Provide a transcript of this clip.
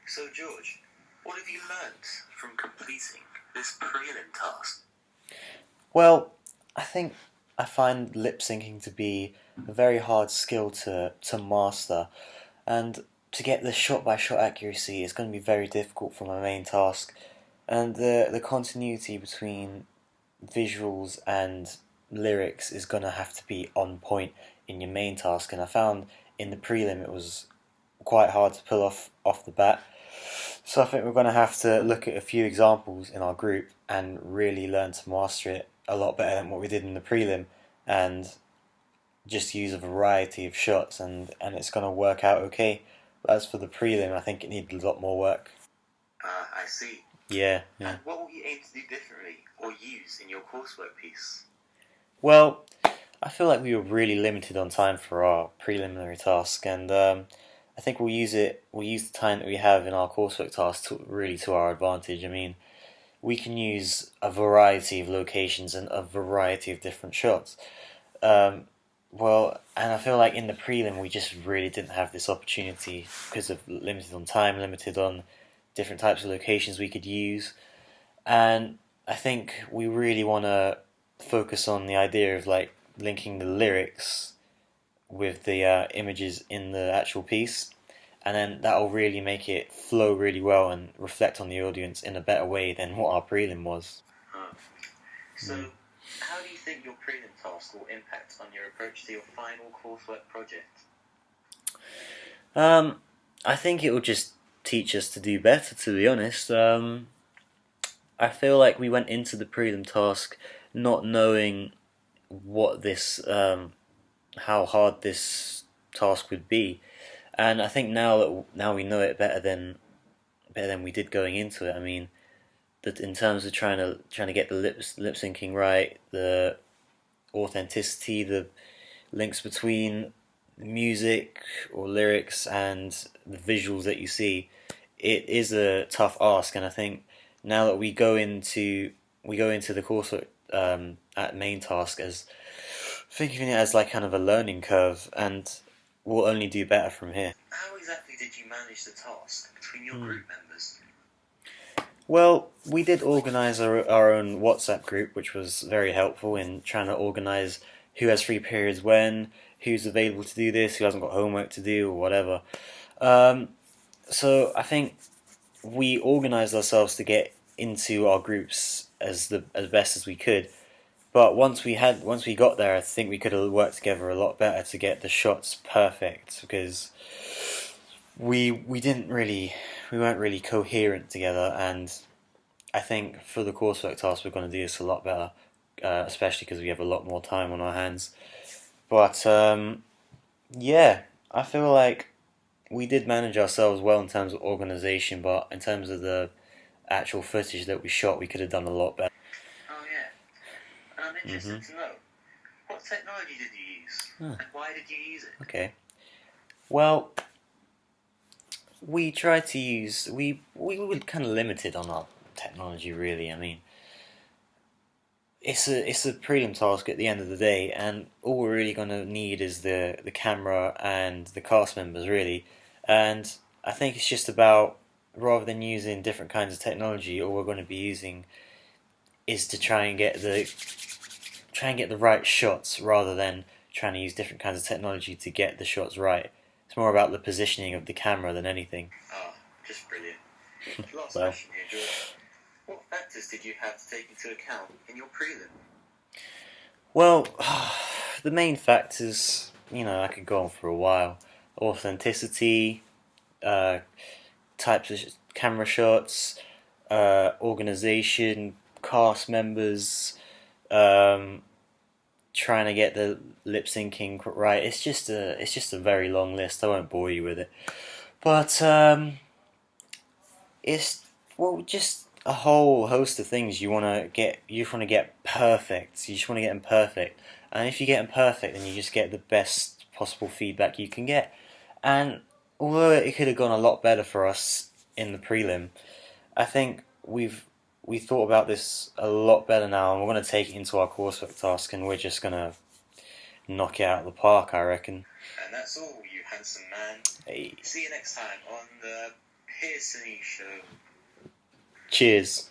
So, George, what have you learnt from completing this prelim task? Well, I find lip syncing to be a very hard skill to master, and to get the shot by shot accuracy is going to be very difficult for my main task. And the continuity between visuals and lyrics is going to have to be on point in your main task. And I found in the prelim it was quite hard to pull off the bat. So I think we're going to have to look at a few examples in our group and really learn to master it a lot better than what we did in the prelim, and just use a variety of shots, and it's going to work out okay. But as for the prelim, I think it needed a lot more work. I see. Yeah. And what will you aim to do differently or use in your coursework piece? Well, I feel like we were really limited on time for our preliminary task, and I think we'll use the time that we have in our coursework task to our advantage. I mean, we can use a variety of locations and a variety of different shots. And I feel like in the prelim we just really didn't have this opportunity because of limited on time, limited on different types of locations we could use, and I think we really want to focus on the idea of like linking the lyrics with the images in the actual piece, and then that'll really make it flow really well and reflect on the audience in a better way than what our prelim was. So, how do you think your prelim task will impact on your approach to your final coursework project? I think it will just teach us to do better, to be honest. I feel like we went into the prelim task not knowing what this, how hard this task would be, and I think now we know it better than we did going into it. I mean, that in terms of trying to get the lip syncing right, the authenticity, the links between music or lyrics and the visuals that you see, it is a tough ask. And I think now that we go into the coursework at main task as thinking of it as like kind of a learning curve, and we'll only do better from here. How exactly did you manage the task between your group members? Well, we did organise our own WhatsApp group, which was very helpful in trying to organise who has free periods when, who's available to do this, who hasn't got homework to do, or whatever. So I think we organised ourselves to get into our groups as best as we could. But once we got there, I think we could have worked together a lot better to get the shots perfect, because we weren't really coherent together, and I think for the coursework task we're going to do this a lot better, especially because we have a lot more time on our hands. But yeah, I feel like we did manage ourselves well in terms of organisation, but in terms of the actual footage that we shot, we could have done a lot better. Oh yeah, I'm interested to know, what technology did you use, and why did you use it? Okay, well, we tried to use, we were kind of limited on our technology, really. I mean, it's a prelim task at the end of the day, and all we're really going to need is the camera and the cast members, really. And I think it's just about, rather than using different kinds of technology, all we're going to be using is to try and get the right shots, rather than trying to use different kinds of technology to get the shots right. It's more about the positioning of the camera than anything. Oh, just brilliant. Last question here, George. What factors did you have to take into account in your prelim? Well, the main factors, I could go on for a while. Authenticity, types of camera shots, organisation, cast members, trying to get the lip syncing right. It's just a very long list. I won't bore you with it, but it's just a whole host of things you want to get. You want to get perfect. You just want to get them perfect, and if you get them perfect, then you just get the best possible feedback you can get. And although it could have gone a lot better for us in the prelim, I think we thought about this a lot better now, and we're going to take it into our coursework task, and we're just going to knock it out of the park, I reckon. And that's all, you handsome man. Hey. See you next time on the Cheers to the new show. Cheers.